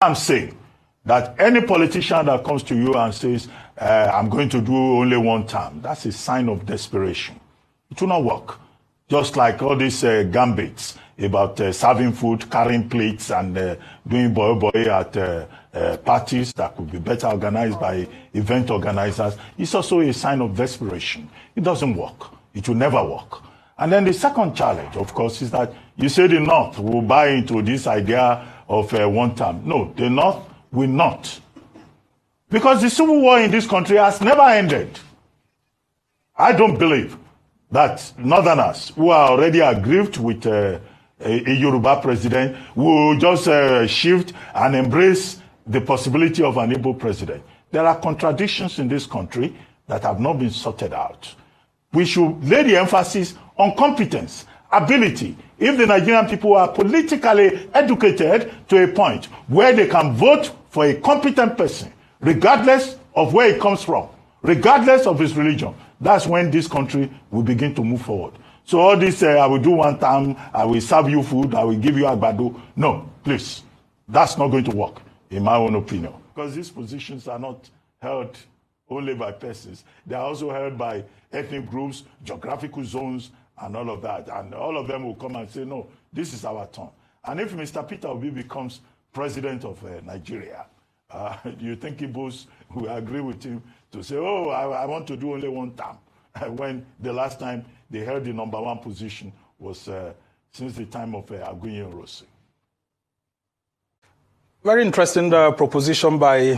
I'm saying that any politician that comes to you and says, I'm going to do only one term, that's a sign of desperation. It will not work. Just like all these gambits about serving food, carrying plates, and doing boy at parties that could be better organized by event organizers. It's also a sign of desperation. It doesn't work. It will never work. And then the second challenge, of course, is that you say the North will buy into this idea of one term. No, the North will not. Because the civil war in this country has never ended. I don't believe that Northerners who are already aggrieved with a Yoruba president will just shift and embrace the possibility of an Igbo president. There are contradictions in this country that have not been sorted out. We should lay the emphasis on competence, ability. If the Nigerian people are politically educated to a point where they can vote for a competent person, regardless of where he comes from, regardless of his religion, that's when this country will begin to move forward. So all this, I will do one time, I will serve you food, I will give you agbado. No, please. That's not going to work, in my own opinion. Because these positions are not held only by persons. They are also held by ethnic groups, geographical zones, and all of that. And all of them will come and say, no, this is our turn. And if Mr. Peter Obi becomes president of Nigeria, do you think Igbos will agree with him to say, oh, I want to do only one term? When the last time they held the #1 position was since the time of Aguiyi Ironsi. Very interesting proposition by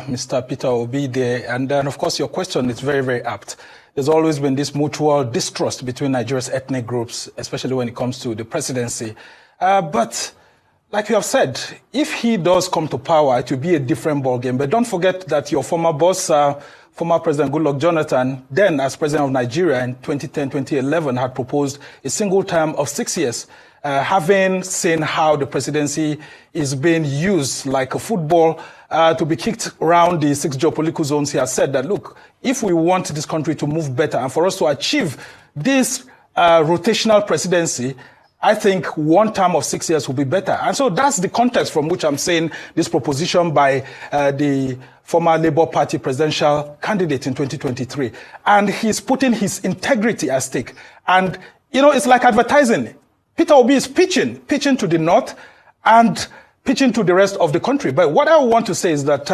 Mr. Peter Obi there. And then, of course, your question is very, very apt. There's always been this mutual distrust between Nigeria's ethnic groups, especially when it comes to the presidency. But like you have said, if he does come to power, it will be a different ballgame. But don't forget that your former boss, former President Goodluck Jonathan, then as president of Nigeria in 2010-2011, had proposed a single term of 6 years. Having seen how the presidency is being used like a football to be kicked around the 6 geopolitical zones, he has said that, look, if we want this country to move better and for us to achieve this rotational presidency, I think one term of 6 years will be better. And so that's the context from which I'm saying this proposition by the former Labour Party presidential candidate in 2023. And he's putting his integrity at stake. And, you know, it's like advertising. Peter Obi is pitching to the North and pitching to the rest of the country. But what I want to say is that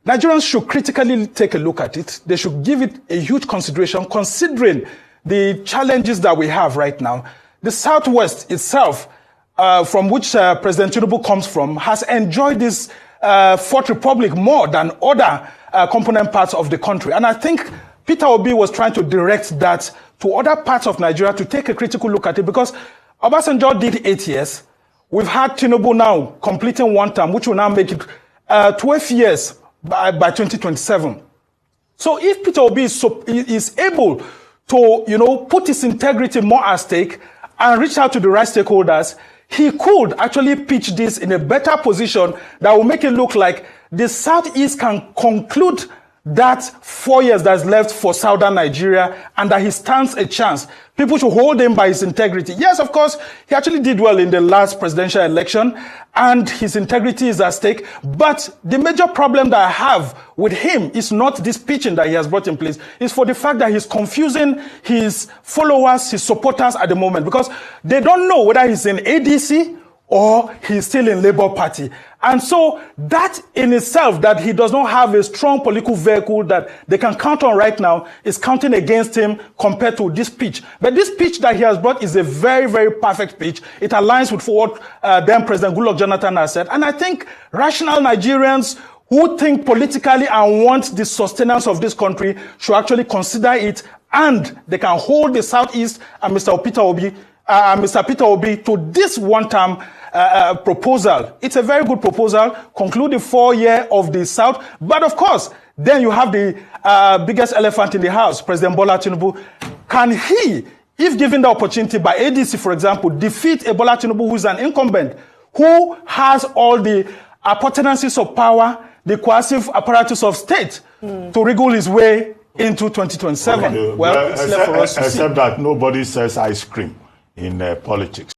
Nigerians should critically take a look at it. They should give it a huge consideration, considering the challenges that we have right now. The Southwest itself, from which President Tinubu comes from, has enjoyed this Fourth Republic more than other component parts of the country. And I think Peter Obi was trying to direct that to other parts of Nigeria to take a critical look at it, because Obasanjo did 8 years. We've had Tinubu now completing one term, which will now make it 12 years by 2027. So if Peter Obi is able to, you know, put his integrity more at stake and reach out to the right stakeholders, he could actually pitch this in a better position that will make it look like the Southeast can conclude that 4 years that's left for Southern Nigeria and that he stands a chance. People should hold him by his integrity. Yes, of course, he actually did well in the last presidential election and his integrity is at stake. But the major problem that I have with him is not this pitching that he has brought in place. It's for the fact that he's confusing his followers, his supporters at the moment, because they don't know whether he's in ADC or he's still in Labour Party. And so that in itself, that he does not have a strong political vehicle that they can count on right now, is counting against him compared to this pitch. But this pitch that he has brought is a very, very perfect pitch. It aligns with what then President Goodluck Jonathan has said. And I think rational Nigerians who think politically and want the sustenance of this country should actually consider it, and they can hold the Southeast and Mr. Peter Obi to this one-term proposal. It's a very good proposal, conclude the 4-year of the South. But of course, then you have the biggest elephant in the house, President Bola Tinubu. Can he, if given the opportunity by ADC, for example, defeat a Bola Tinubu who is an incumbent, who has all the appurtenances of power, the coercive apparatus of state to wriggle his way into 2027? Okay. Well, it's left for us to see. Except that nobody says ice cream in politics.